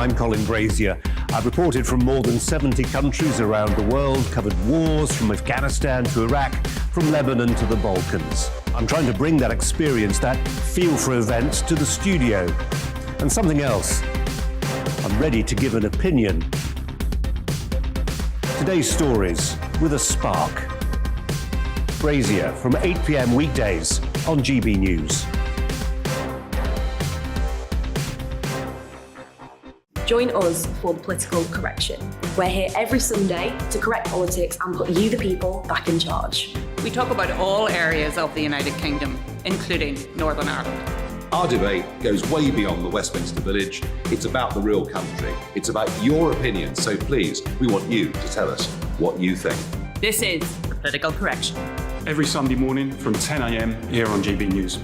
I'm Colin Brazier. I've reported from more than 70 countries around the world, covered wars from Afghanistan to Iraq, from Lebanon to the Balkans. I'm trying to bring that experience, that feel for events, to the studio. And something else, I'm ready to give an opinion. Today's stories with a spark. Brazier from 8 p.m. weekdays on GB News. Join us for the Political Correction. We're here every Sunday to correct politics and put you, the people, back in charge. We talk about all areas of the United Kingdom, including Northern Ireland. Our debate goes way beyond the Westminster Village. It's about the real country. It's about your opinion. So please, we want you to tell us what you think. This is the Political Correction. Every Sunday morning from 10 a.m. here on GB News.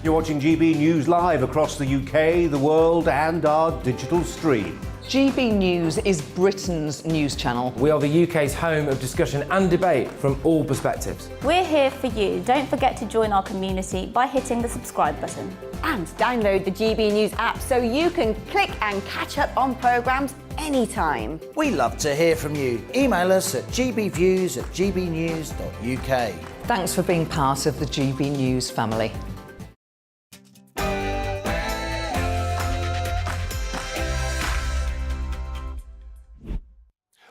You're watching GB News live across the UK, the world and our digital stream. GB News is Britain's news channel. We are the UK's home of discussion and debate from all perspectives. We're here for you. Don't forget to join our community by hitting the subscribe button. And download the GB News app so you can click and catch up on programmes anytime. We love to hear from you. Email us at gbviews@gbnews.uk. Thanks for being part of the GB News family.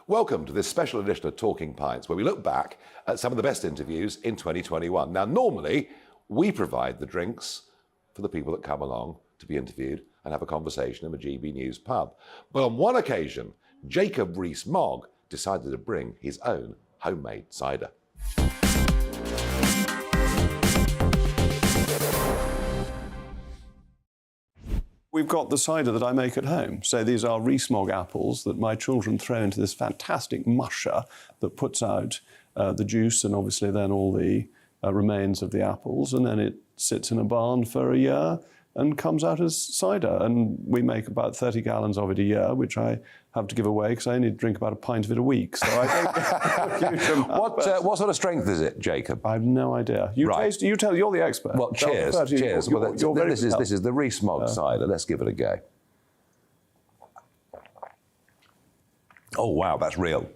Welcome to this special edition of Talking Pints, where we look back at some of the best interviews in 2021. Now, normally, we provide the drinks for the people that come along to be interviewed and have a conversation in a GB News pub. But on one occasion, Jacob Rees-Mogg decided to bring his own homemade cider. We've got the cider that I make at home. So these are Rees-Mogg apples that my children throw into this fantastic musher that puts out the juice and obviously then all the remains of the apples, and then it sits in a barn for a year and comes out as cider. And we make about 30 gallons of it a year, which I have to give away because I only drink about a pint of it a week. So I don't get a huge amount. What sort of strength is it, Jacob? I have no idea. You taste, you tell, you're the expert. Well, cheers. Cheers. Well, this is the Rees-Mogg cider. Let's give it a go. Oh, wow, that's real.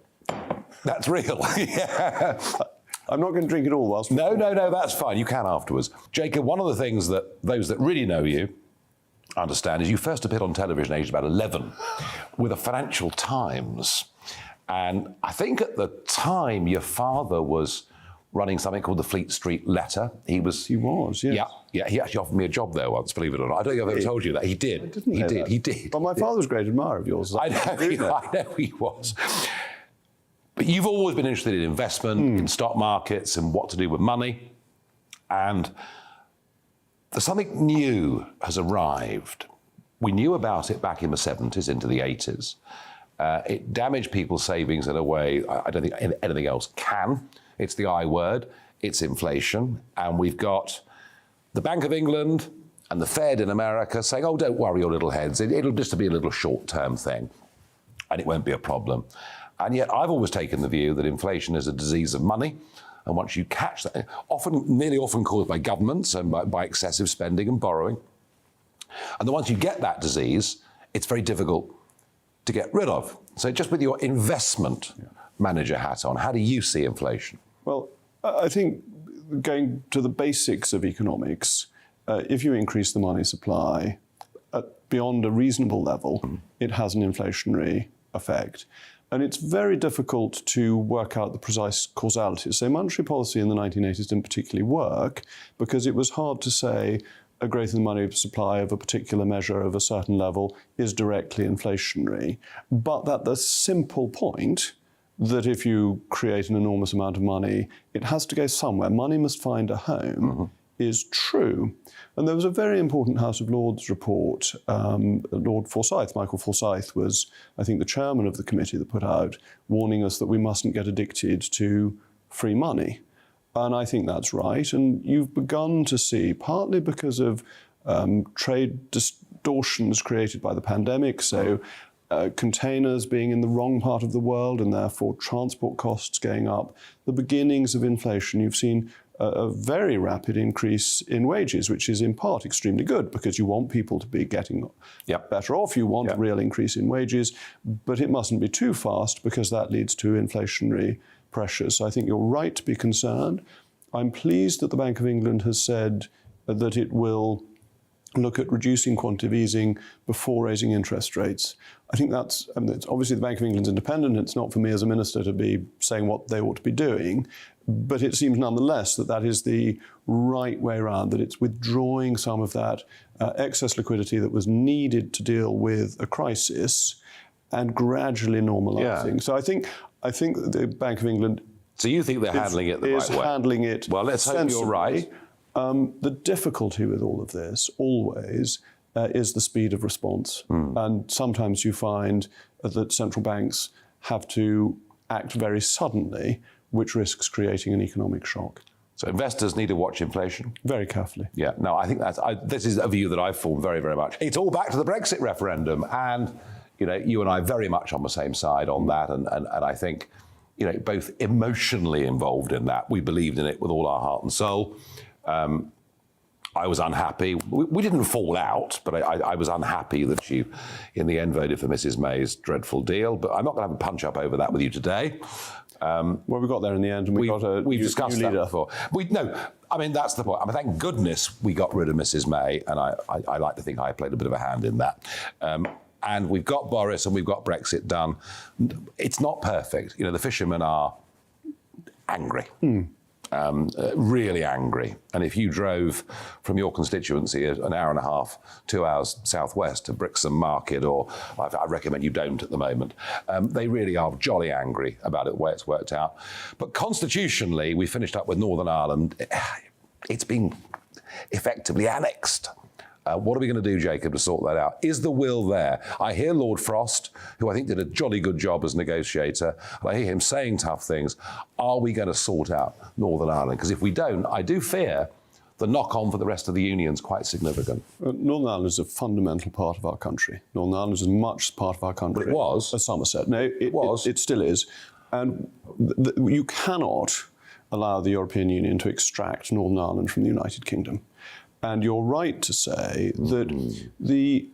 That's real. Yeah. I'm not going to drink it all whilst... No, that's fine. You can afterwards. Jacob, one of the things that those that really know you understand is you first appeared on television aged about 11 with the Financial Times. And I think at the time your father was running something called the Fleet Street Letter. He was, yes. Yeah, he actually offered me a job there once, believe it or not. I don't think I've ever told you that. He did. He did. But my father was a great admirer of yours. I know he was. But you've always been interested in investment, in stock markets, and what to do with money. And something new has arrived. We knew about it back in the 70s into the 80s. It damaged people's savings in a way I don't think anything else can. It's the I word, it's inflation. And we've got the Bank of England and the Fed in America saying, oh, don't worry your little heads. It'll just be a little short-term thing and it won't be a problem. And yet I've always taken the view that inflation is a disease of money. And once you catch that, nearly often caused by governments and by excessive spending and borrowing. And then once you get that disease, it's very difficult to get rid of. So just with your investment manager hat on, how do you see inflation? Well, I think going to the basics of economics, if you increase the money supply beyond a reasonable level, it has an inflationary effect. And it's very difficult to work out the precise causality. So monetary policy in the 1980s didn't particularly work because it was hard to say a growth in the money supply of a particular measure of a certain level is directly inflationary. But that the simple point that if you create an enormous amount of money, it has to go somewhere. Money must find a home is true. And there was a very important House of Lords report. Lord Forsyth, Michael Forsyth, was, I think, the chairman of the committee that put out, warning us that we mustn't get addicted to free money. And I think that's right. And you've begun to see, partly because of trade distortions created by the pandemic, so containers being in the wrong part of the world and therefore transport costs going up, the beginnings of inflation. You've seen a very rapid increase in wages, which is in part extremely good because you want people to be getting better off. You want a real increase in wages, but it mustn't be too fast because that leads to inflationary pressures. So I think you're right to be concerned. I'm pleased that the Bank of England has said that it will look at reducing quantitative easing before raising interest rates. I think that's, it's obviously the Bank of England's independent. It's not for me as a minister to be saying what they ought to be doing, but it seems nonetheless that that is the right way around, that it's withdrawing some of that excess liquidity that was needed to deal with a crisis and gradually normalising. Yeah. So I think that the Bank of England... So you think they're handling it the right way? Is handling it Well, let's hope you're right. The difficulty with all of this always is the speed of response. And sometimes you find that central banks have to act very suddenly, which risks creating an economic shock. So investors need to watch inflation? Very carefully. Yeah, no, I think this is a view that I've formed very, very much. It's all back to the Brexit referendum. And, you know, you and I very much on the same side on that. And I think, you know, both emotionally involved in that. We believed in it with all our heart and soul. I was unhappy. We didn't fall out, but I was unhappy that she, in the end, voted for Mrs May's dreadful deal. But I'm not going to have a punch-up over that with you today. Well, we got there in the end, and we've discussed new that leader. before. I mean, that's the point. I mean, thank goodness we got rid of Mrs May, and I like to think I played a bit of a hand in that. And we've got Boris and we've got Brexit done. It's not perfect. You know, the fishermen are angry. Really angry. And if you drove from your constituency an hour and a half, 2 hours southwest to Brixham Market, or I recommend you don't at the moment, they really are jolly angry about it, the way it's worked out. But constitutionally, we finished up with Northern Ireland. It's been effectively annexed. What are we going to do, Jacob, to sort that out? Is the will there? I hear Lord Frost, who I think did a jolly good job as negotiator, and I hear him saying tough things. Are we going to sort out Northern Ireland? Because if we don't, I do fear the knock-on for the rest of the Union is quite significant. Northern Ireland is a fundamental part of our country. Northern Ireland is as much part of our country But it was. as Somerset. No, it was. It still is. And you cannot allow the European Union to extract Northern Ireland from the United Kingdom. And you're right to say that the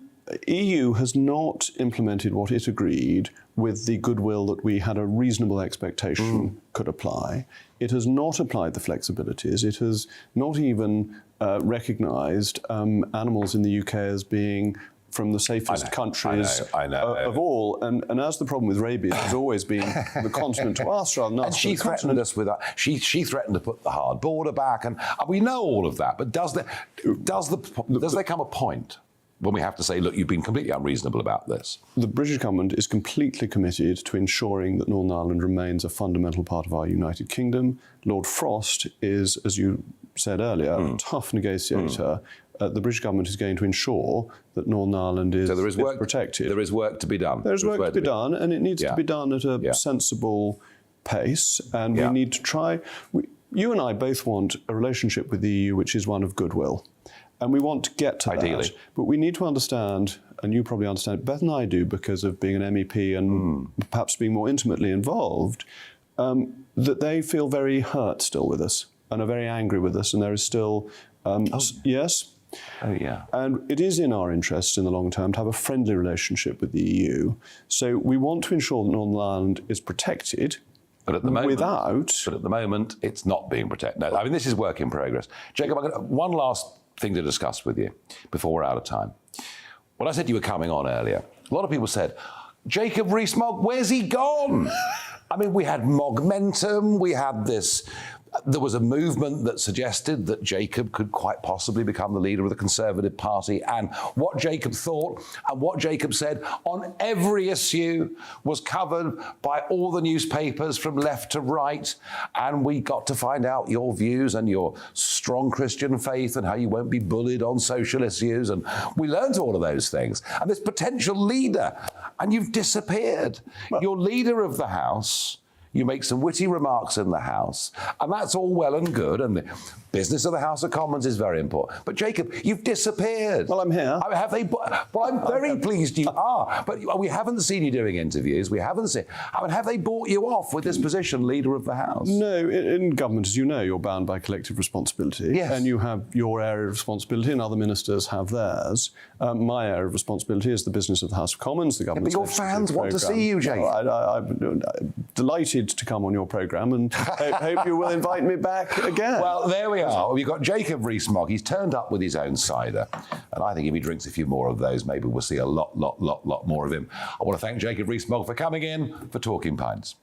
EU has not implemented what it agreed with the goodwill that we had a reasonable expectation could apply. It has not applied the flexibilities. It has not even recognised animals in the UK as being from the safest countries of all. And as the problem with rabies has always been the continent to us rather than us. And she threatened us with that. She threatened to put the hard border back, and we know all of that. But does there come a point when we have to say, look, you've been completely unreasonable about this? The British government is completely committed to ensuring that Northern Ireland remains a fundamental part of our United Kingdom. Lord Frost is, as you said earlier, a tough negotiator. The British government is going to ensure that Northern Ireland is protected. There is work to be done. There is work to be done, and it needs to be done at a sensible pace. And we need to try. You and I both want a relationship with the EU which is one of goodwill. And we want to get to that. But we need to understand, and you probably understand it better than I do because of being an MEP and perhaps being more intimately involved, that they feel very hurt still with us and are very angry with us. And there is still, yes. Oh, yeah. And it is in our interest in the long term to have a friendly relationship with the EU. So we want to ensure that Northern Ireland is protected. But at the moment, it's not being protected. No, I mean, this is work in progress. Jacob, I've got one last thing to discuss with you before we're out of time. When I said you were coming on earlier, a lot of people said, Jacob Rees-Mogg, where's he gone? I mean, we had Mogmentum, we had this. There was a movement that suggested that Jacob could quite possibly become the leader of the Conservative Party, and what Jacob thought and what Jacob said on every issue was covered by all the newspapers from left to right, and we got to find out your views and your strong Christian faith and how you won't be bullied on social issues, and we learned all of those things. And this potential leader, and you've disappeared. Well, you're leader of the House. you make some witty remarks in the House, and that's all well and good, and the business of the House of Commons is very important. But Jacob, you've disappeared. Well, I'm here. Have they? Well, I'm very pleased you are, but we haven't seen you doing interviews. We haven't seen. I mean, have they bought you off with this position, Leader of the House? No, in government, as you know, you're bound by collective responsibility. Yes. And you have your area of responsibility, and other ministers have theirs. My area of responsibility is the business of the House of Commons, the government. But your fans want to see you, Jacob. I'm delighted to come on your programme, and hope you will invite me back again. Well, there we are. We've got Jacob Rees-Mogg. He's turned up with his own cider, and I think if he drinks a few more of those, maybe we'll see a lot more of him. I want to thank Jacob Rees-Mogg for coming in for Talking Pints.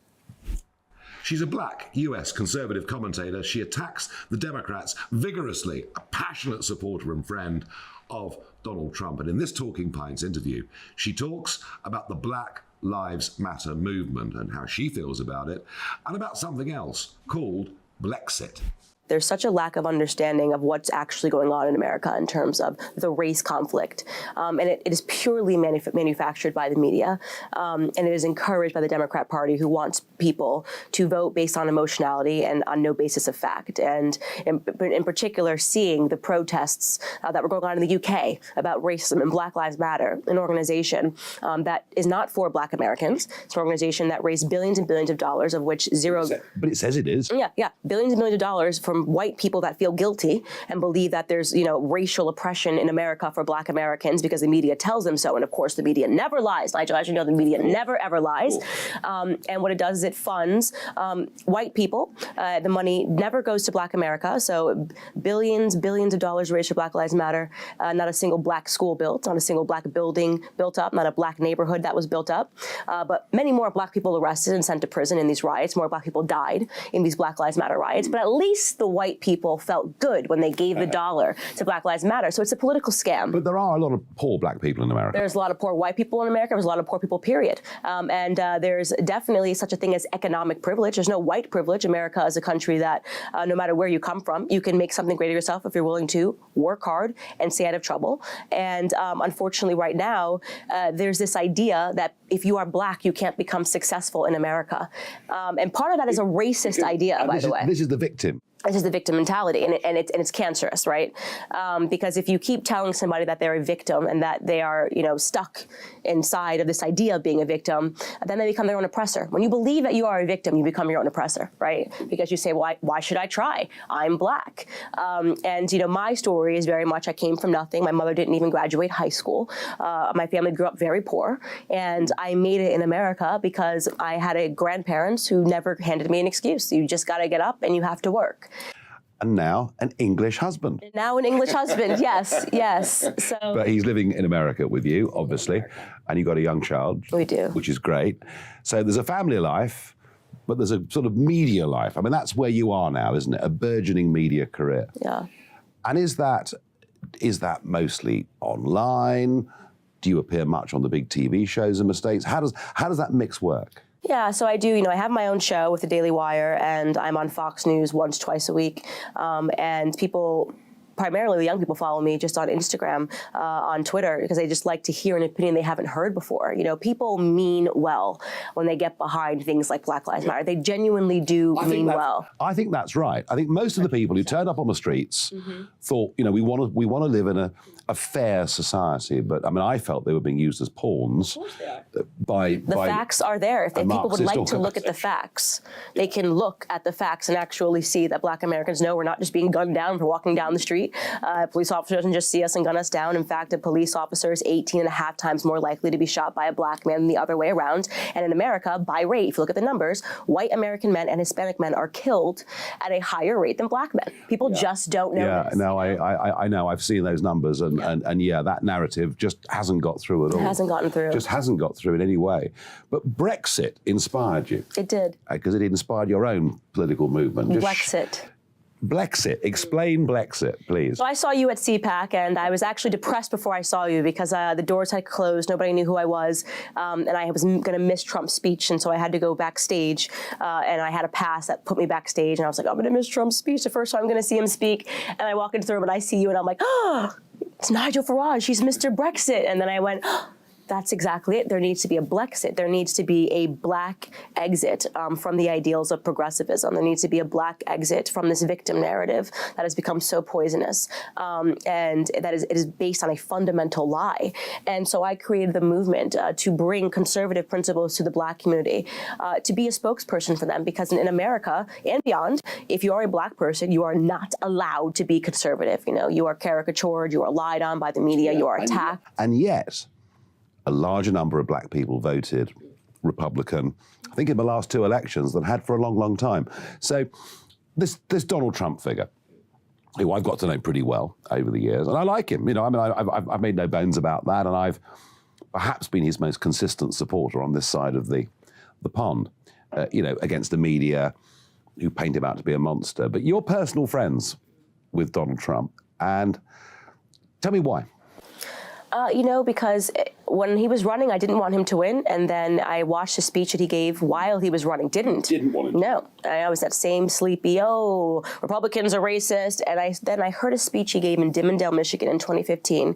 She's a black US conservative commentator. She attacks the Democrats vigorously, a passionate supporter and friend of Donald Trump. And in this Talking Pints interview, she talks about the Black Lives Matter movement and how she feels about it, and about something else called Blexit. There's such a lack of understanding of what's actually going on in America in terms of the race conflict. And it is purely manufactured by the media. And it is encouraged by the Democrat Party, who wants people to vote based on emotionality and on no basis of fact. And in particular, seeing the protests that were going on in the UK about racism and Black Lives Matter, an organization that is not for Black Americans. It's an organization that raised billions and billions of dollars, of which zero... But it says it is. Yeah, billions and billions of dollars from white people that feel guilty and believe that there's, racial oppression in America for Black Americans because the media tells them so. And of course, the media never lies. Nigel, as you know, the media never, ever lies. And what it does is it funds white people. The money never goes to Black America. So billions of dollars raised for Black Lives Matter. Not a single Black school built, not a single Black building built up, not a Black neighborhood that was built up. But many more Black people arrested and sent to prison in these riots. More Black people died in these Black Lives Matter riots. But at least the white people felt good when they gave the dollar to Black Lives Matter. So it's a political scam. But there are a lot of poor black people in America. There's a lot of poor white people in America. There's a lot of poor people, period. And there's definitely such a thing as economic privilege. There's no white privilege. America is a country that no matter where you come from, you can make something great of yourself if you're willing to work hard and stay out of trouble. And unfortunately, right now, there's this idea that if you are Black, you can't become successful in America. And part of that is a racist idea, by the way. This is the victim. This is the victim mentality, and it's cancerous, right? Because if you keep telling somebody that they're a victim and that they are, stuck inside of this idea of being a victim, then they become their own oppressor. When you believe that you are a victim, you become your own oppressor, right? Because you say, why should I try? I'm Black. And my story is very much, I came from nothing. My mother didn't even graduate high school. My family grew up very poor, and I made it in America because I had a grandparents who never handed me an excuse. You just got to get up and you have to work. And now an English husband. Now an English husband, yes. So, but he's living in America with you, obviously, and you've got a young child. We do. Which is great. So there's a family life, but there's a sort of media life. I mean, that's where you are now, isn't it? A burgeoning media career. Yeah. And is that mostly online? Do you appear much on the big TV shows and mistakes? How does that mix work? Yeah, so I do, I have my own show with the Daily Wire, and I'm on Fox News once, twice a week. And people, primarily the young people, follow me just on Instagram, on Twitter, because they just like to hear an opinion they haven't heard before. People mean well when they get behind things like Black Lives Matter. They genuinely do mean well. I think that's right. I think most of the people who turned up on the streets thought, we want to live in a fair society, but I mean, I felt they were being used as pawns. Of course they are. By facts are there. If people would like to look at the facts, they can look at the facts and actually see that Black Americans know we're not just being gunned down for walking down the street. A police officer doesn't just see us and gun us down. In fact, a police officer is 18.5 times more likely to be shot by a Black man than the other way around. And in America, by rate, if you look at the numbers, white American men and Hispanic men are killed at a higher rate than Black men. People just don't know this. No, I know. I've seen those numbers, and that narrative just hasn't got through at all. It hasn't gotten through. Just hasn't got through in any way. But Brexit inspired you. It did. Because it inspired your own political movement. Blexit. Explain Blexit, please. So I saw you at CPAC, and I was actually depressed before I saw you because the doors had closed. Nobody knew who I was, and I was going to miss Trump's speech, and so I had to go backstage, and I had a pass that put me backstage, and I was like, I'm going to miss Trump's speech, the first time I'm going to see him speak, and I walk into the room, and I see you, and I'm like, oh, it's Nigel Farage, he's Mr. Brexit, and then I went, oh, That's exactly it. There needs to be a Blexit. There needs to be a black exit from the ideals of progressivism. There needs to be a black exit from this victim narrative that has become so poisonous, and that it is based on a fundamental lie. And so I created the movement to bring conservative principles to the black community, to be a spokesperson for them, because in America and beyond, if you are a black person, you are not allowed to be conservative. You know, you are caricatured, you are lied on by the media, you are attacked. And yet, a larger number of black people voted Republican, I think in the last 2 elections, than had for a long, long time. So this Donald Trump figure, who I've got to know pretty well over the years, and I like him. You know, I mean, I've made no bones about that, and I've perhaps been his most consistent supporter on this side of the pond, you know, against the media who paint him out to be a monster. But you're personal friends with Donald Trump, and tell me why. You know, because when he was running, I didn't want him to win, and then I watched the speech that he gave while he was running. Didn't want him to. No, I was that same sleepy, oh, Republicans are racist, and then I heard a speech he gave in Dimondale, Michigan in 2015,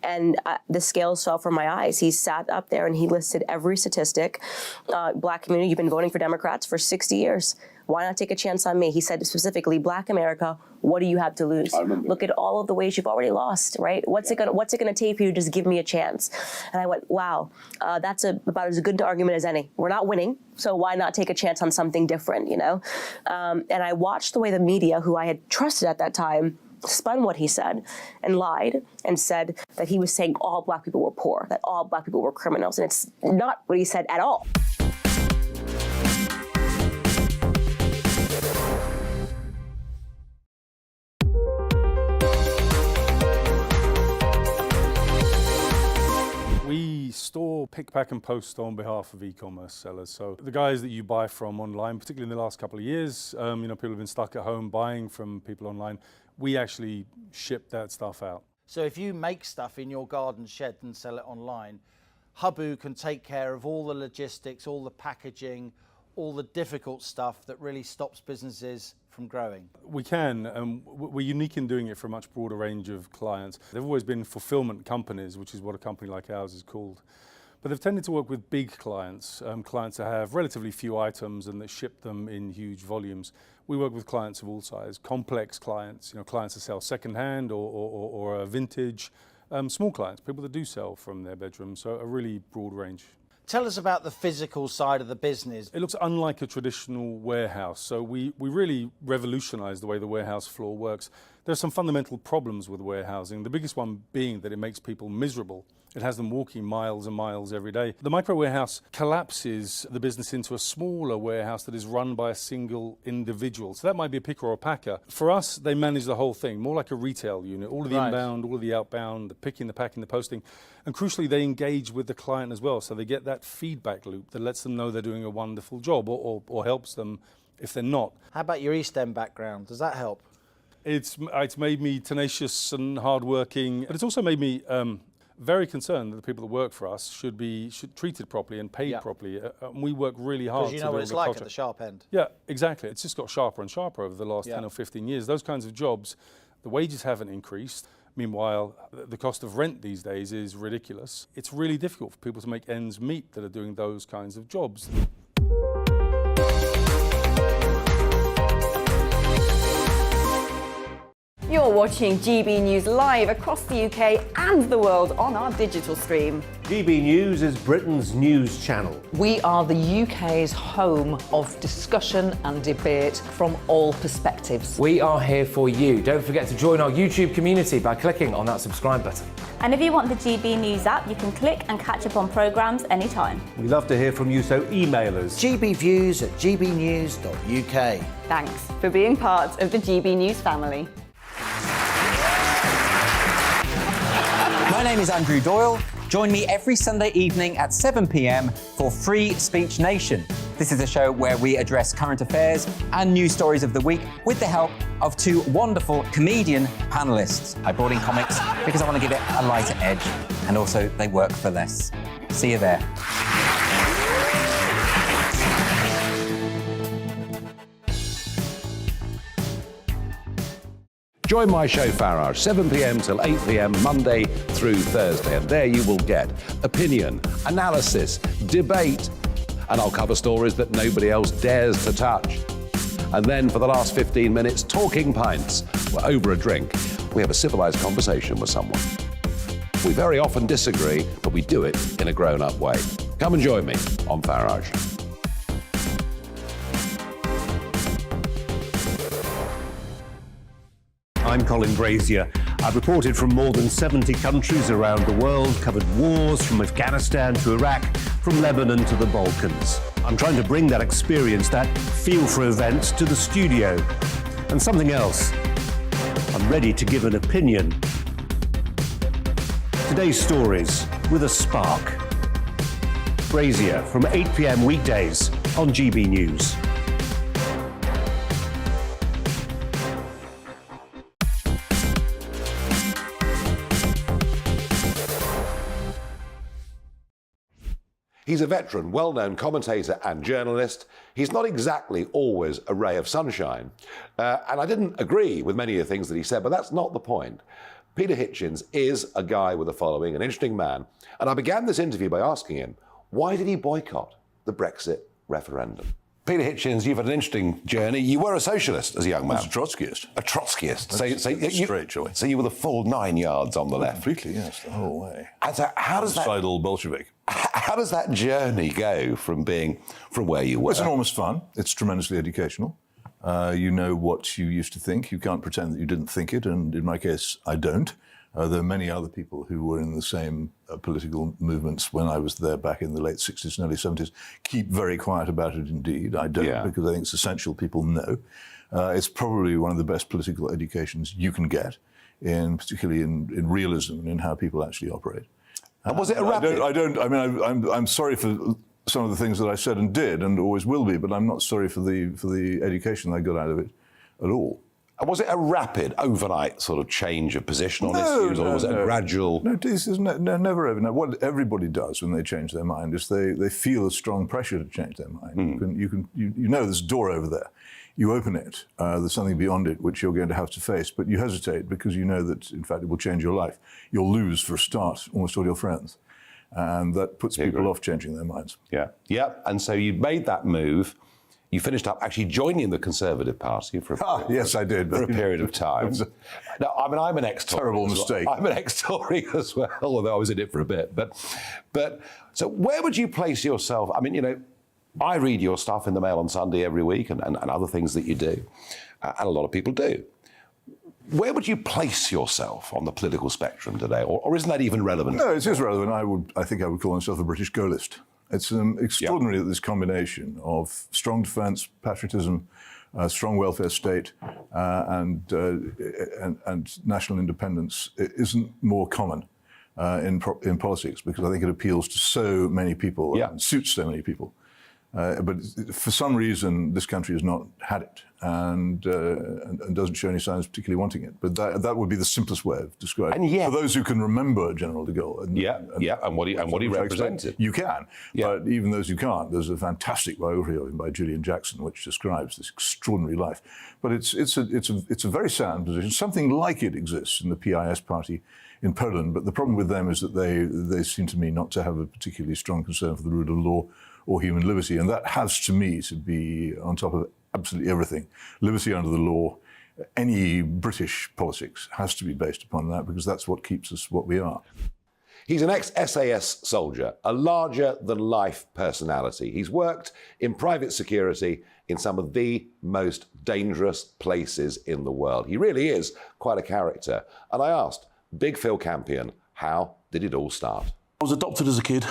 and the scales fell from my eyes. He sat up there and he listed every statistic. Black community, you've been voting for Democrats for 60 years. Why not take a chance on me? He said specifically, Black America, what do you have to lose? Look at all of the ways you've already lost, right? What's it gonna take for you to just give me a chance? And I went, wow, that's about as good an argument as any. We're not winning, so why not take a chance on something different, you know? And I watched the way the media, who I had trusted at that time, spun what he said and lied and said that he was saying all black people were poor, that all black people were criminals, and it's not what he said at all. We store, pick, pack and post on behalf of e-commerce sellers. So the guys that you buy from online, particularly in the last couple of years, you know, people have been stuck at home buying from people online. We actually ship that stuff out. So if you make stuff in your garden shed and sell it online, Hubu can take care of all the logistics, all the packaging, all the difficult stuff that really stops businesses from growing. We can, we're unique in doing it for a much broader range of clients. They've always been fulfillment companies, which is what a company like ours is called. But they've tended to work with big clients, clients that have relatively few items and that ship them in huge volumes. We work with clients of all sizes, complex clients, you know, clients that sell secondhand or vintage, small clients, people that do sell from their bedroom, so a really broad range. Tell us about the physical side of the business. It looks unlike a traditional warehouse, so we really revolutionized the way the warehouse floor works. There are some fundamental problems with warehousing, the biggest one being that it makes people miserable. It has them walking miles and miles every day. The micro warehouse collapses the business into a smaller warehouse that is run by a single individual. So that might be a picker or a packer. For us, they manage the whole thing, more like a retail unit, all of the inbound, all of the outbound, the picking, the packing, the posting. And crucially, they engage with the client as well. So they get that feedback loop that lets them know they're doing a wonderful job or helps them if they're not. How about your East End background? Does that help? It's made me tenacious and hardworking, but it's also made me very concerned that the people that work for us should be treated properly and paid properly. We work really hard to build a culture. Because you know what it's like at the sharp end. Yeah, exactly. It's just got sharper and sharper over the last 10 or 15 years. Those kinds of jobs, the wages haven't increased. Meanwhile, the cost of rent these days is ridiculous. It's really difficult for people to make ends meet that are doing those kinds of jobs. You're watching GB News live across the UK and the world on our digital stream. GB News is Britain's news channel. We are the UK's home of discussion and debate from all perspectives. We are here for you. Don't forget to join our YouTube community by clicking on that subscribe button. And if you want the GB News app, you can click and catch up on programmes anytime. We love to hear from you, so email us. gbviews@gbnews.uk. Thanks for being part of the GB News family. My name is Andrew Doyle. Join me every Sunday evening at 7 p.m. for Free Speech Nation. This is a show where we address current affairs and news stories of the week with the help of two wonderful comedian panellists. I brought in comics because I want to give it a lighter edge, and also they work for less. See you there. Join my show Farage, 7 p.m. till 8 p.m. Monday through Thursday, and there you will get opinion, analysis, debate, and I'll cover stories that nobody else dares to touch. And then for the last 15 minutes, talking pints. We're over a drink. We have a civilised conversation with someone. We very often disagree, but we do it in a grown-up way. Come and join me on Farage. I'm Colin Brazier. I've reported from more than 70 countries around the world, covered wars from Afghanistan to Iraq, from Lebanon to the Balkans. I'm trying to bring that experience, that feel for events, to the studio. And something else. I'm ready to give an opinion. Today's stories with a spark. Brazier from 8 p.m. weekdays on GB News. He's a veteran, well-known commentator and journalist. He's not exactly always a ray of sunshine. And I didn't agree with many of the things that he said, but that's not the point. Peter Hitchens is a guy with a following, an interesting man. And I began this interview by asking him, why did he boycott the Brexit referendum? Peter Hitchens, you've had an interesting journey. You were a socialist as a young man. I was a Trotskyist. A Trotskyist. So you were the full 9 yards on the left. Completely, yes, the whole way. And so how does that... Suicidal Bolshevik. How does that journey go from where you were? It's enormous fun. It's tremendously educational. You know what you used to think. You can't pretend that you didn't think it, and in my case, I don't. There are many other people who were in the same political movements when I was there back in the late 60s and early 70s. Keep very quiet about it indeed. I don't, because I think it's essential people know. It's probably one of the best political educations you can get, particularly in realism and in how people actually operate. And was it a rapid? I'm sorry for some of the things that I said and did, and always will be, but I'm not sorry for the education I got out of it at all. And was it a rapid, overnight sort of change of position on issues, or was it a gradual? No, this is never ever. No, what everybody does when they change their mind is they feel a strong pressure to change their mind. You know there's a door over there. You open it. There's something beyond it which you're going to have to face, but you hesitate because you know that in fact it will change your life. You'll lose, for a start, almost all your friends, and that puts people off changing their minds. Yeah. And so you made that move. You finished up actually joining the Conservative Party for yes, I did. For a period of time. Now, I mean, I'm an ex-Tory. Terrible mistake. I'm an ex-Tory as well, although I was in it for a bit. But so where would you place yourself? I mean, you know, I read your stuff in the Mail on Sunday every week and other things that you do, and a lot of people do. Where would you place yourself on the political spectrum today, or isn't that even relevant? No, it is relevant. I think I would call myself a British goalist. It's extraordinary that this combination of strong defence, patriotism, strong welfare state, and national independence isn't more common in politics, because I think it appeals to so many people and suits so many people. But for some reason, this country has not had it and doesn't show any signs of particularly wanting it. But that would be the simplest way of describing it. For those who can remember General de Gaulle. And what he represented. You can. But even those who can't, there's a fantastic biography of him by Julian Jackson, which describes this extraordinary life. But it's a very sound position. Something like it exists in the PIS party in Poland. But the problem with them is that they seem to me not to have a particularly strong concern for the rule of law or human liberty, and that has, to me, to be on top of absolutely everything. Liberty under the law, any British politics has to be based upon that, because that's what keeps us what we are. He's an ex-SAS soldier, a larger-than-life personality. He's worked in private security in some of the most dangerous places in the world. He really is quite a character. And I asked Big Phil Campion, how did it all start? I was adopted as a kid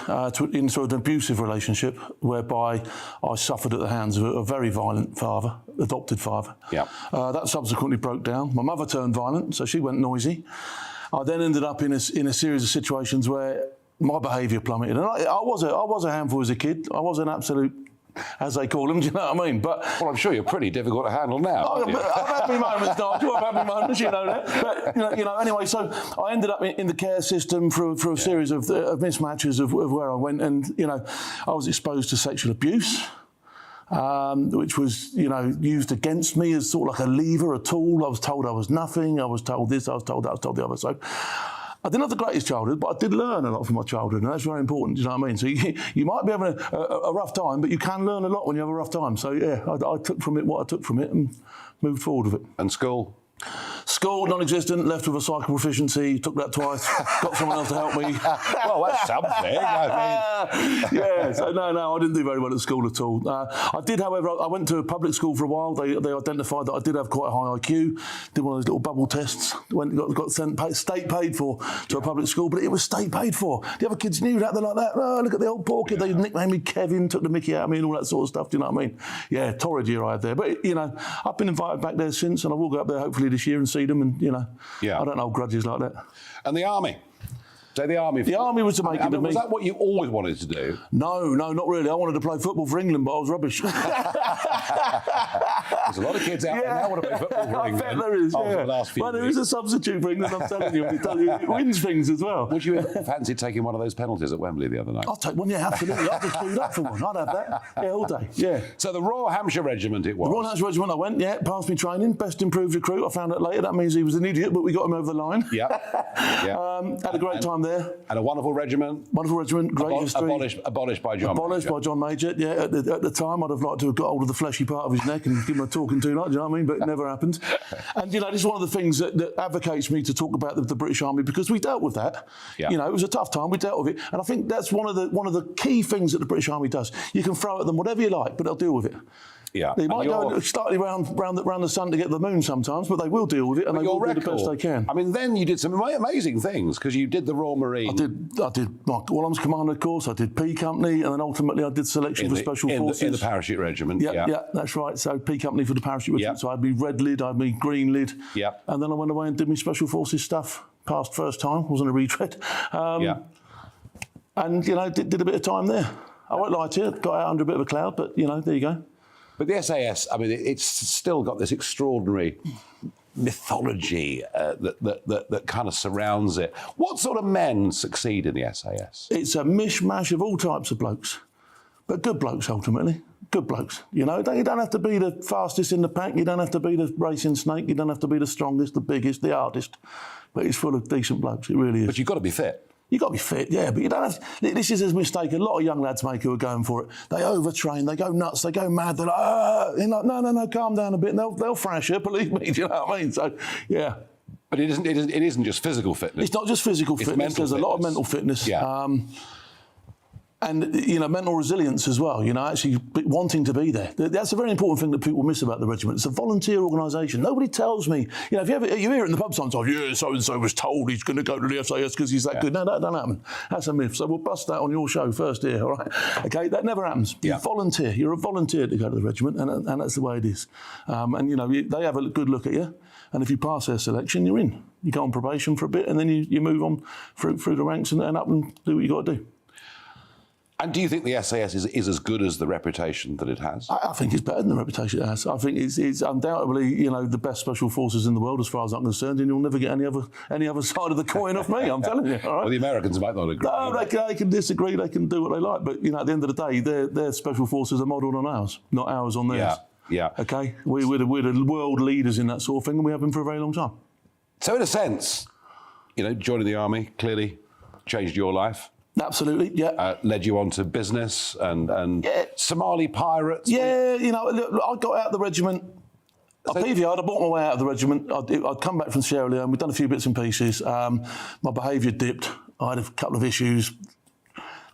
into an abusive relationship whereby I suffered at the hands of a very violent father, adopted father. That subsequently broke down. My mother turned violent, so she went noisy. I then ended up in a series of situations where my behaviour plummeted. And I was a handful as a kid. I was an absolute, as they call them, do you know what I mean? But well, I'm sure you're pretty difficult to handle now. I've had my moments, Nigel. I've had my moments, you know that. But you know, anyway. So I ended up in the care system for a series of mismatches of where I went, and you know, I was exposed to sexual abuse. which was, used against me as sort of like a lever, a tool. I was told I was nothing. I was told this, I was told that, I was told the other. So I didn't have the greatest childhood, but I did learn a lot from my childhood, and that's very important, do you know what I mean? So you might be having a rough time, but you can learn a lot when you have a rough time. So, yeah, I took from it what I took from it and moved forward with it. And school? School, non-existent, left with a cycle proficiency, took that twice, got someone else to help me. Well, that's something, I mean. Yeah, so no, I didn't do very well at school at all. I did, however, I went to a public school for a while. They identified that I did have quite a high IQ, did one of those little bubble tests, got sent, state paid for to a public school, but it was state paid for. The other kids knew that, they're like that, oh, look at the old poor kid, they nicknamed me Kevin, took the mickey out of me and all that sort of stuff, do you know what I mean? Yeah, torrid year I had there. But, I've been invited back there since, and I will go up there hopefully this year and see them, and, I don't hold grudges like that. And the army? Say the army. The army was the making of me. Was that what you always wanted to do? No, not really. I wanted to play football for England, but I was rubbish. There's a lot of kids out there now want to play football for England. I bet there is, The last few there is a substitute for England, I'm telling you. It wins things as well. Would you fancy taking one of those penalties at Wembley the other night? I'll take one, yeah, absolutely. I'd just queued up for one. I'd have that. Yeah, all day, yeah. So the Royal Hampshire Regiment it was? The Royal Hampshire Regiment I went, yeah, passed me training, best improved recruit. I found out later that means he was an idiot, but we got him over the line. Yeah. Had a great time there. And a wonderful regiment? Wonderful regiment, great history. Abolished by John Abolished Major. by John Major, yeah. At the time, I'd have liked to have got hold of the fleshy part of his neck and give him a talking to, like, do you know what I mean? But it never happened. And, this is one of the things that advocates me to talk about the British Army, because we dealt with that. Yeah. It was a tough time, we dealt with it. And I think that's one of the key things that the British Army does. You can throw at them whatever you like, but they'll deal with it. Yeah. They might go slightly round the sun to get the moon sometimes, but they will deal with it, and they will do the best they can. I mean, then you did some amazing things, because you did the Royal Marine. I did All Arms Commander course, I did P Company, and then ultimately I did selection for Special Forces. In the Parachute Regiment. Yeah, that's right. So P Company for the Parachute Regiment. So I'd be red lid, I'd be green lid. Yeah. And then I went away and did my Special Forces stuff. Passed first time, wasn't a retread. And, did a bit of time there. I won't lie to you, got out under a bit of a cloud, but, there you go. But the SAS, I mean, it's still got this extraordinary mythology that kind of surrounds it. What sort of men succeed in the SAS? It's a mishmash of all types of blokes, but good blokes ultimately. Good blokes. You don't have to be the fastest in the pack. You don't have to be the racing snake. You don't have to be the strongest, the biggest, the hardest. But it's full of decent blokes. It really is. But you've got to be fit. You've got to be fit, yeah, but you don't have to. This is a mistake a lot of young lads make who are going for it. They overtrain, they go nuts, they go mad, they're like, no, calm down a bit, and they'll thrash you, believe me, do you know what I mean? So, yeah. But it isn't just physical fitness. It's not just physical fitness, there's a lot of mental fitness. Yeah. And, mental resilience as well, actually wanting to be there. That's a very important thing that people miss about the regiment. It's a volunteer organisation. Nobody tells me, if you hear it in the pub sometimes, yeah, so-and-so was told he's going to go to the SAS because he's that good. No, that don't happen. That's a myth. So we'll bust that on your show first here, all right? Okay, that never happens. You volunteer. You're a volunteer to go to the regiment, and that's the way it is. They have a good look at you, and if you pass their selection, you're in. You go on probation for a bit, and then you move on through the ranks and up and do what you got to do. And do you think the SAS is as good as the reputation that it has? I think it's better than the reputation it has. I think it's undoubtedly, the best special forces in the world, as far as I'm concerned, and you'll never get any other side of the coin off me, I'm telling you. All right? Well, the Americans might not agree. No, they can disagree, they can do what they like, but, at the end of the day, their special forces are modelled on ours, not ours on theirs. Yeah. OK? We're the world leaders in that sort of thing, and we have been for a very long time. So, in a sense, joining the army clearly changed your life. Absolutely, yeah. Led you on to business and Somali pirates. Yeah, I got out of the regiment. I bought my way out of the regiment. I'd come back from Sierra Leone. We'd done a few bits and pieces. My behaviour dipped. I had a couple of issues.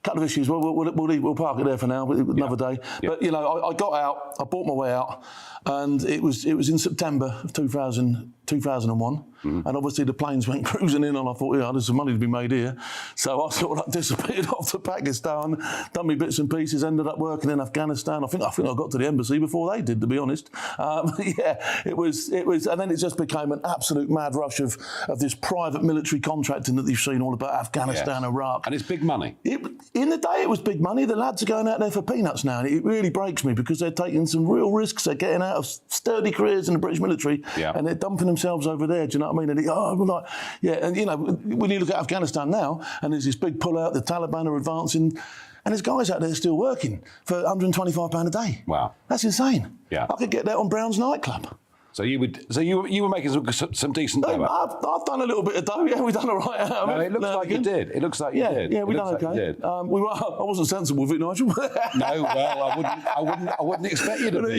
We'll park it there for now. Another day. Yeah. But I got out. I bought my way out, and it was in September of 2001. Mm-hmm. And obviously the planes went cruising in, and I thought, there's some money to be made here. So I sort of disappeared off to Pakistan, done me bits and pieces, ended up working in Afghanistan. I think I got to the embassy before they did, to be honest. It was, and then it just became an absolute mad rush of this private military contracting that you've seen all about Afghanistan, Iraq. And it's big money. In the day, it was big money. The lads are going out there for peanuts now, and it really breaks me because they're taking some real risks. They're getting out of sturdy careers in the British military, and they're dumping them themselves over there. Do you know what I mean? And like, yeah, and you know, when you look at Afghanistan now, and there's this big pull out, the Taliban are advancing, and there's guys out there still working for £125 a day. Wow, that's insane. Yeah, I could get that on Brown's nightclub. So you were making some decent dough. I've done a little bit of dough. Yeah, we've done all right. No, it looks like you did. It looks like you did. Yeah, we done okay. I wasn't sensible with it, Nigel. No, well, I wouldn't expect you to be.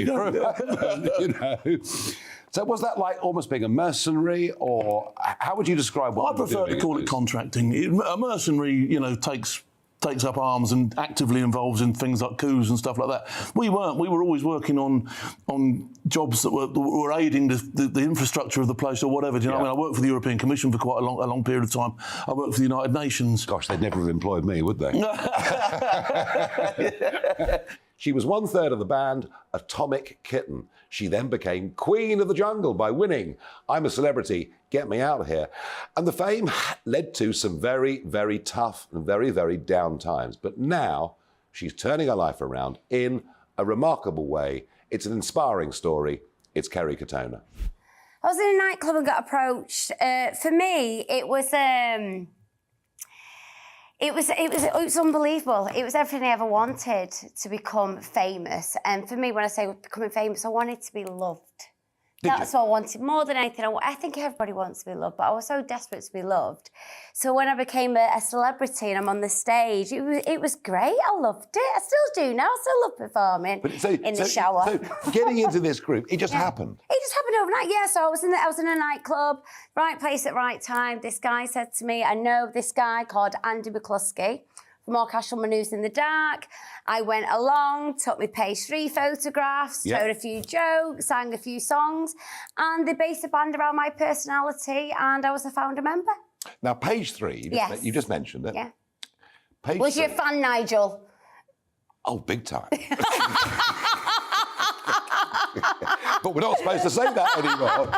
You know. So was that like almost being a mercenary, or how would you describe what I prefer to call it contracting. A mercenary, you know, takes up arms and actively involves in things like coups and stuff like that. We weren't. We were always working on jobs that were aiding the infrastructure of the place or whatever. Do you know what I mean? I worked for the European Commission for quite a long period of time. I worked for the United Nations. Gosh, they'd never have employed me, would they? She was 1/3 of the band Atomic Kitten. She then became Queen of the Jungle by winning I'm a Celebrity, Get Me Out of Here. And the fame led to some very, very tough and very, very down times. But now she's turning her life around in a remarkable way. It's an inspiring story. It's Kerry Katona. I was in a nightclub and got approached. For me, it was unbelievable. It was everything I ever wanted to become famous. And for me, when I say becoming famous, I wanted to be loved. That's what I wanted more than anything. I think everybody wants to be loved, but I was so desperate to be loved. So when I became a celebrity and I'm on the stage, it was great. I loved it. I still do now. I still love performing in the shower. So getting into this group, it just happened. It just happened overnight. Yeah. So I was in a nightclub, right place at right time. This guy said to me, I know this guy called Andy McCluskey from More Casual Manoeuvres in the Dark. I went along, took my page 3 photographs, told a few jokes, sang a few songs, and they based a band around my personality, and I was a founder member. Now, page 3, you just mentioned it. Yeah. Page was 3. you a fan, Nigel? Oh, big time. But we're not supposed to say that anymore.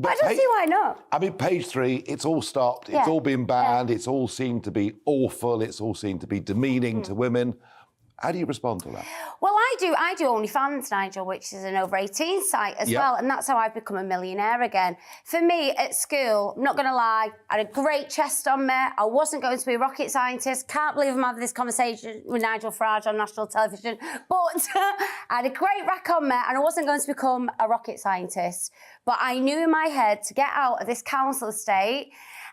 But I don't see why not. I mean, page 3, it's all stopped. It's all been banned. It's all seemed to be awful. It's all seemed to be demeaning to women. How do you respond to that? Well, I do OnlyFans, Nigel, which is an over 18 site as well, and that's how I've become a millionaire again. For me, at school, I'm not going to lie, I had a great chest on me. I wasn't going to be a rocket scientist. Can't believe I'm having this conversation with Nigel Farage on national television. But I had a great rack on me, and I wasn't going to become a rocket scientist. But I knew in my head to get out of this council estate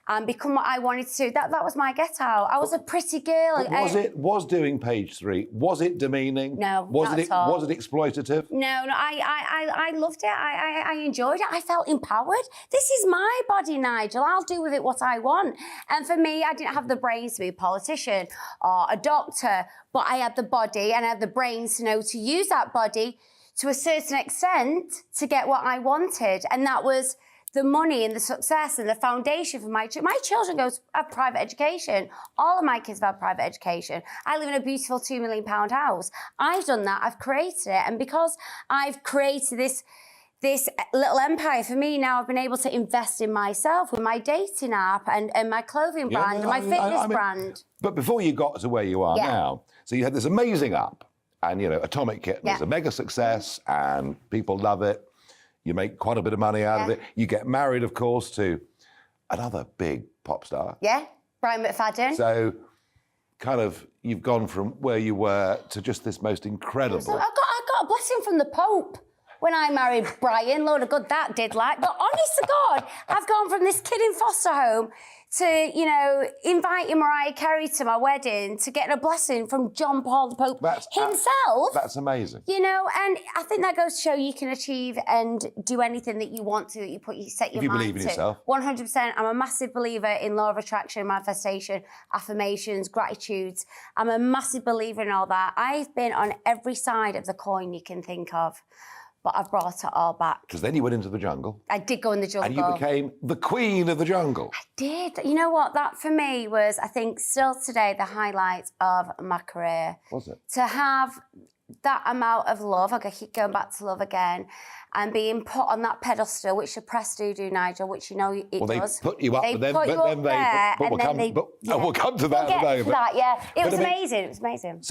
and become what I wanted to. That was my get out. I was a pretty girl. Was doing page 3, was it demeaning? No, not at all. Was it exploitative? No, I loved it. I enjoyed it. I felt empowered. This is my body, Nigel. I'll do with it what I want. And for me, I didn't have the brains to be a politician or a doctor, but I had the body and I had the brains to know to use that body to a certain extent to get what I wanted. And that was the money and the success and the foundation for my children. My children have private education. All of my kids have had private education. I live in a beautiful £2 million house. I've done that. I've created it. And because I've created this little empire, for me now, I've been able to invest in myself with my dating app and my clothing brand and my fitness brand. But before you got to where you are now, so you had this amazing app and, you know, Atomic Kitten was a mega success and people love it. You make quite a bit of money out of it. You get married, of course, to another big pop star. Yeah, Brian McFadden. So, kind of, you've gone from where you were to just this most incredible. So I got a blessing from the Pope when I married Brian. Load of good that did like. But honest to God, I've gone from this kid in foster home to, you know, inviting Mariah Carey to my wedding, to getting a blessing from John Paul the Pope himself. That's amazing. You know, and I think that goes to show you can achieve and do anything that you want to, that you set your mind to. If you believe in yourself. 100%. I'm a massive believer in law of attraction, manifestation, affirmations, gratitudes. I'm a massive believer in all that. I've been on every side of the coin you can think of. But I've brought it all back. Because then you went into the jungle. I did go in the jungle. And you became the queen of the jungle. I did. You know what? That for me was, I think, still today, the highlight of my career. Was it? To have that amount of love, I keep going back to love again, and being put on that pedestal, which the press do, Nigel, which you know it does. Well, they put you up, but we'll come to that. It was amazing. It was amazing.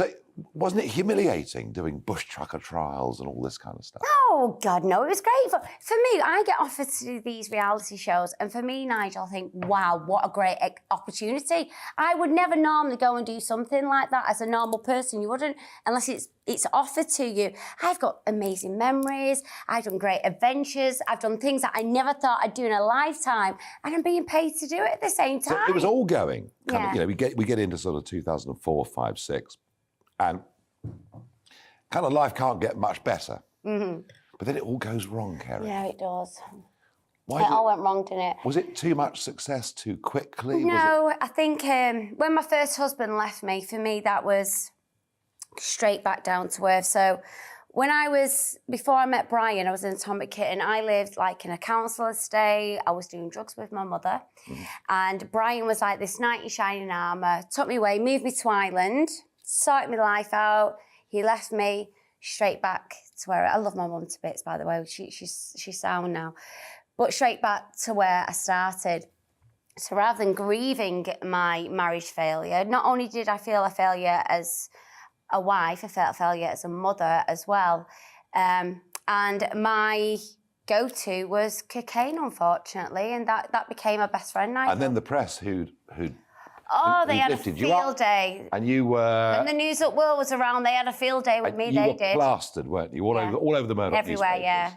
wasn't it humiliating doing bush trucker trials and all this kind of stuff? Oh, God, no, it was great. For me, I get offered to do these reality shows, and for me, Nigel, I think, wow, what a great opportunity. I would never normally go and do something like that as a normal person. You wouldn't, unless it's offered to you. I've got amazing memories. I've done great adventures. I've done things that I never thought I'd do in a lifetime, and I'm being paid to do it at the same time. So it was all going. Yeah. We get into sort of 2004, 5, 6, and kind of life can't get much better. Mm-hmm. But then it all goes wrong, Kerry. Yeah, it does. Why it all went wrong, didn't it? Was it too much success too quickly? No, I think when my first husband left me, for me, that was straight back down to earth. So before I met Brian, I was an atomic kitten. I lived like in a council estate. I was doing drugs with my mother. And Brian was like this knight in shining armour, took me away, moved me to Ireland, sorted my life out. He left me straight back to where I love my mum to bits, by the way. She's sound now, but straight back to where I started. So rather than grieving my marriage failure, not only did I feel a failure as a wife, I felt a failure as a mother as well. And my go-to was cocaine, unfortunately, and that became my best friend. And then the press who they had a lifted you up, field day. and you were. When the News Up World was around, they had a field day with me. You They were did. plastered, weren't you? All over the Murdoch Everywhere, newspapers. yeah.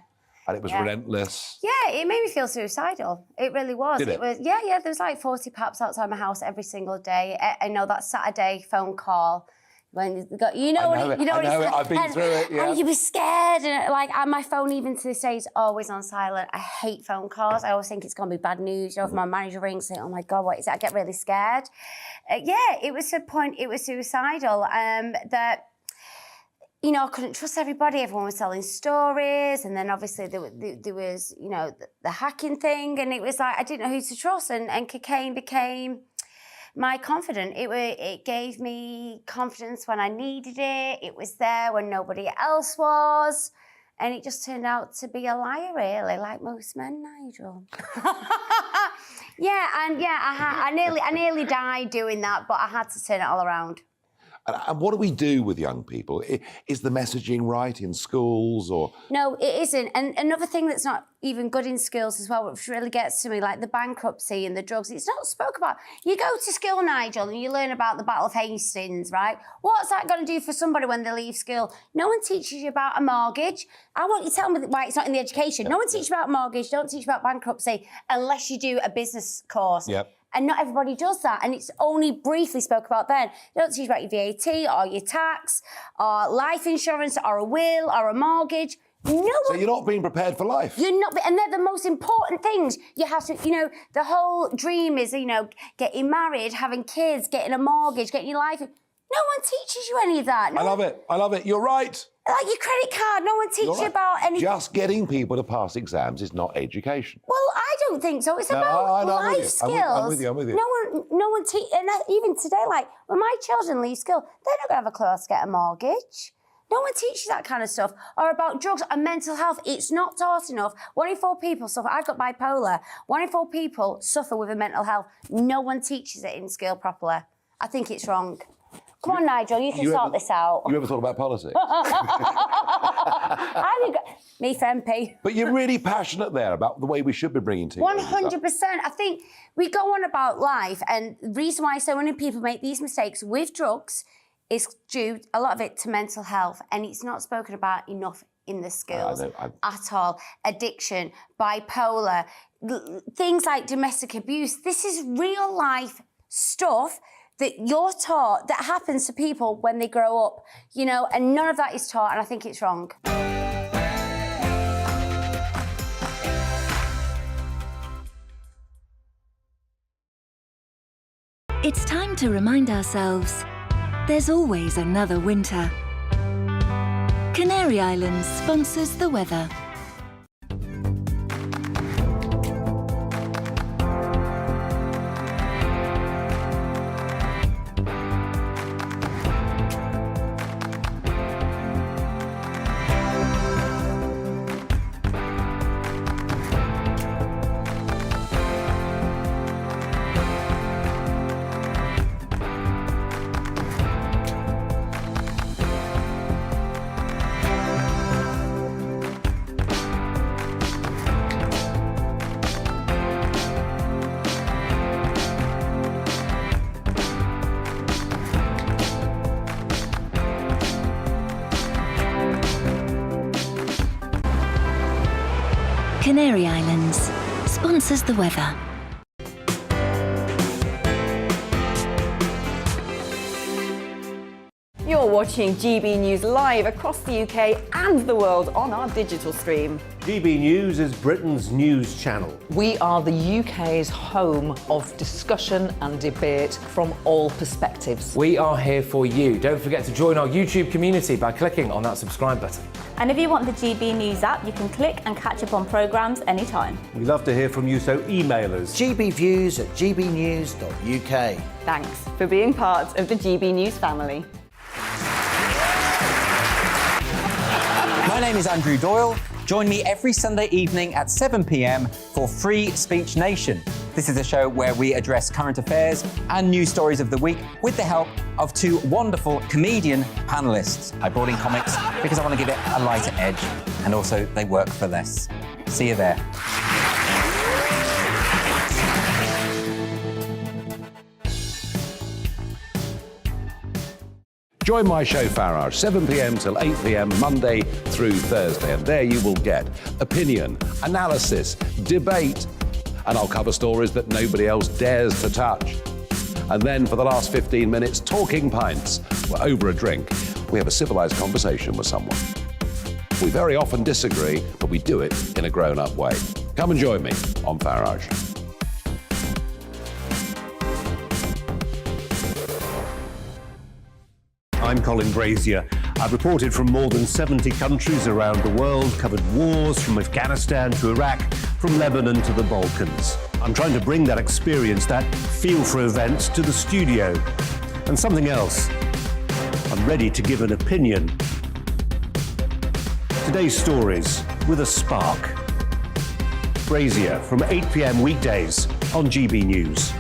And it was Yeah. relentless. Yeah, it made me feel suicidal. It really was. Did it? was. Yeah. There was like 40 paps outside my house every single day. I know that Saturday phone call when you got, I know it. I've been through it. Yeah. And you be scared, and my phone even to this day is always on silent. I hate phone calls. I always think it's going to be bad news. You know, if my manager rings, say, "Oh my God, what is it?" I get really scared. It was to a point. It was suicidal. That. You know, I couldn't trust everybody. Everyone was telling stories, and then obviously there was, you know, the hacking thing, and it was like I didn't know who to trust. And cocaine became my confidant. It gave me confidence when I needed it. It was there when nobody else was, and it just turned out to be a liar, really, like most men, Nigel. I nearly died doing that, but I had to turn it all around. And what do we do with young people? Is the messaging right in schools or? No, it isn't. And another thing that's not even good in schools as well, which really gets to me, like the bankruptcy and the drugs, it's not spoke about. You go to school, Nigel, and you learn about the Battle of Hastings, right? What's that going to do for somebody when they leave school? No one teaches you about a mortgage. I want you to tell me why it's not in the education. No one teaches you about mortgage, don't teach you about bankruptcy unless you do a business course. Yep. And not everybody does that, and it's only briefly spoke about then. They don't teach about your VAT or your tax or life insurance or a will or a mortgage. So you're not being prepared for life. You're not, and they're the most important things. You have to, you know, the whole dream is, you know, getting married, having kids, getting a mortgage, getting your life. No one teaches you any of that. I love it. You're right. Like your credit card, no one teaches you about anything. Just getting people to pass exams is not education. Well, I don't think so. It's about life skills. I'm with you. No one and even today, like when my children leave school, they're not going to have a clue how to get a mortgage. No one teaches that kind of stuff. Or about drugs and mental health. It's not taught enough. 1 in 4 people suffer. I've got bipolar. 1 in 4 people suffer with a mental health. No one teaches it in school properly. I think it's wrong. Come on, Nigel, you can sort this out. You ever thought about politics? Me for MP. But you're really passionate there about the way we should be bringing teenagers up. 100%. I think we go on about life, and the reason why so many people make these mistakes with drugs is due, a lot of it, to mental health, and it's not spoken about enough in the schools at all. Addiction, bipolar, things like domestic abuse. This is real life stuff that you're taught that happens to people when they grow up, you know, and none of that is taught, and I think it's wrong. It's time to remind ourselves there's always another winter. Canary Islands sponsors the weather. Canary Islands sponsors the weather. You're watching GB News live across the UK and the world on our digital stream. GB News is Britain's news channel. We are the UK's home of discussion and debate from all perspectives. We are here for you. Don't forget to join our YouTube community by clicking on that subscribe button. And if you want the GB News app, you can click and catch up on programmes anytime. We love to hear from you, so email us. gbviews@gbnews.uk. Thanks for being part of the GB News family. My name is Andrew Doyle. Join me every Sunday evening at 7 p.m. for Free Speech Nation. This is a show where we address current affairs and news stories of the week with the help of two wonderful comedian panellists. I brought in comics because I want to give it a lighter edge, and also they work for less. See you there. Join my show Farage, 7 p.m. till 8 p.m. Monday through Thursday, and there you will get opinion, analysis, debate, and I'll cover stories that nobody else dares to touch. And then for the last 15 minutes, talking pints. We're over a drink. We have a civilised conversation with someone. We very often disagree, but we do it in a grown-up way. Come and join me on Farage. I'm Colin Brazier. I've reported from more than 70 countries around the world, covered wars from Afghanistan to Iraq, from Lebanon to the Balkans. I'm trying to bring that experience, that feel for events, to the studio. And something else. I'm ready to give an opinion. Today's stories with a spark. Brazier from 8 p.m. weekdays on GB News.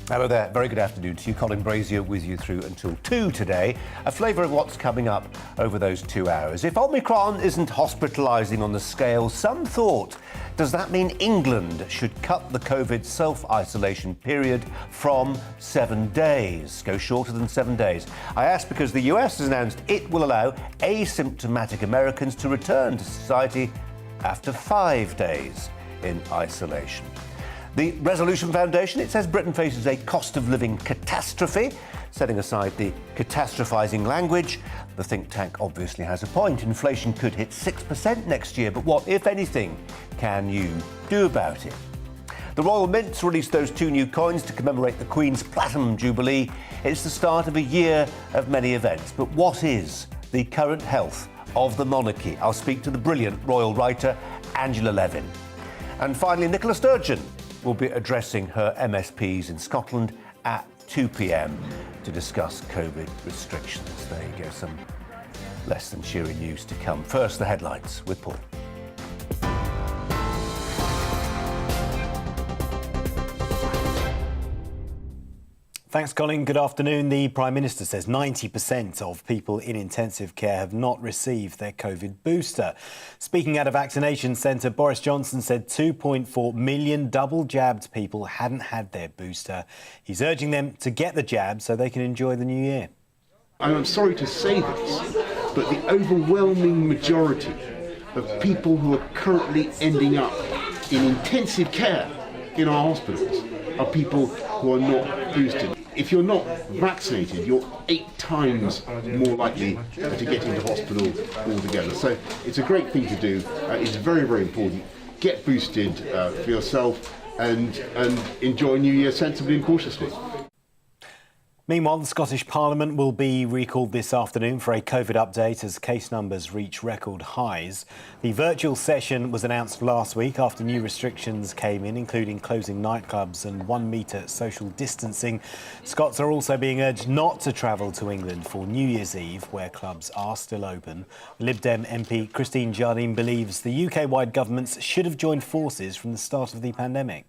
Hello there, very good afternoon to you. Colin Brazier with you through until 2 today. A flavour of what's coming up over those 2 hours. If Omicron isn't hospitalising on the scale some thought, does that mean England should cut the COVID self-isolation period from 7 days? Go shorter than 7 days. I ask because the US has announced it will allow asymptomatic Americans to return to society after 5 days in isolation. The Resolution Foundation, it says Britain faces a cost of living catastrophe. Setting aside the catastrophising language, the think tank obviously has a point. Inflation could hit 6% next year, but what, if anything, can you do about it? The Royal Mint's released those 2 new coins to commemorate the Queen's Platinum Jubilee. It's the start of a year of many events. But what is the current health of the monarchy? I'll speak to the brilliant royal writer, Angela Levin. And finally, Nicola Sturgeon will be addressing her MSPs in Scotland at 2 p.m. to discuss COVID restrictions. There you go, some less than cheery news to come. First, the headlines with Paul. Thanks, Colin. Good afternoon. The Prime Minister says 90% of people in intensive care have not received their COVID booster. Speaking at a vaccination centre, Boris Johnson said 2.4 million double-jabbed people hadn't had their booster. He's urging them to get the jab so they can enjoy the new year. I'm sorry to say this, but the overwhelming majority of people who are currently ending up in intensive care in our hospitals are people who are not boosted. If you're not vaccinated, you're 8 times more likely to get into hospital altogether. So it's a great thing to do. It's very, very important. Get boosted for yourself and enjoy New Year sensibly and cautiously. Meanwhile, the Scottish Parliament will be recalled this afternoon for a COVID update as case numbers reach record highs. The virtual session was announced last week after new restrictions came in, including closing nightclubs and 1 metre social distancing. Scots are also being urged not to travel to England for New Year's Eve, where clubs are still open. Lib Dem MP Christine Jardine believes the UK-wide governments should have joined forces from the start of the pandemic.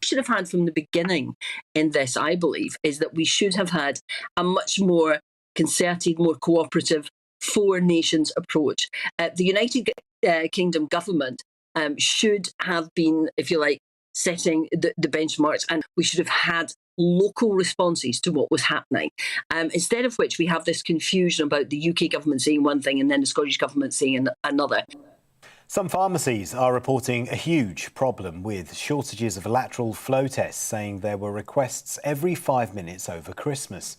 Should have had from the beginning in this, I believe, is that we should have had a much more concerted, more cooperative, 4 nations approach. The United Kingdom government should have been, if you like, setting the benchmarks, and we should have had local responses to what was happening, instead of which we have this confusion about the UK government saying one thing and then the Scottish government saying another. Some pharmacies are reporting a huge problem with shortages of lateral flow tests, saying there were requests every 5 minutes over Christmas.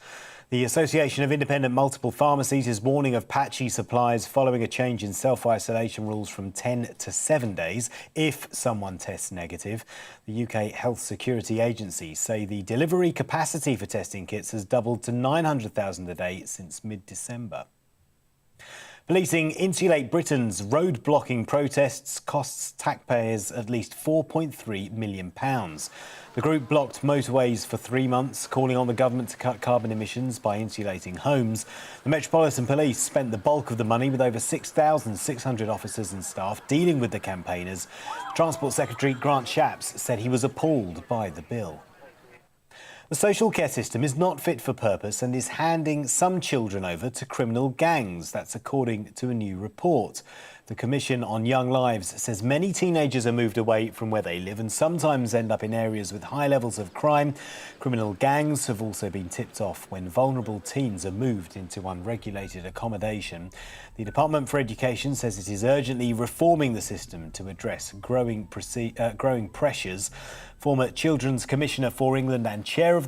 The Association of Independent Multiple Pharmacies is warning of patchy supplies following a change in self-isolation rules from 10 to 7 days if someone tests negative. The UK Health Security Agency say the delivery capacity for testing kits has doubled to 900,000 a day since mid-December. Policing Insulate Britain's road-blocking protests costs taxpayers at least £4.3 million. The group blocked motorways for 3 months, calling on the government to cut carbon emissions by insulating homes. The Metropolitan Police spent the bulk of the money with over 6,600 officers and staff dealing with the campaigners. Transport Secretary Grant Shapps said he was appalled by the bill. The social care system is not fit for purpose and is handing some children over to criminal gangs. That's according to a new report. The Commission on Young Lives says many teenagers are moved away from where they live and sometimes end up in areas with high levels of crime. Criminal gangs have also been tipped off when vulnerable teens are moved into unregulated accommodation. The Department for Education says it is urgently reforming the system to address growing pressures. Former Children's Commissioner for England and Chair of the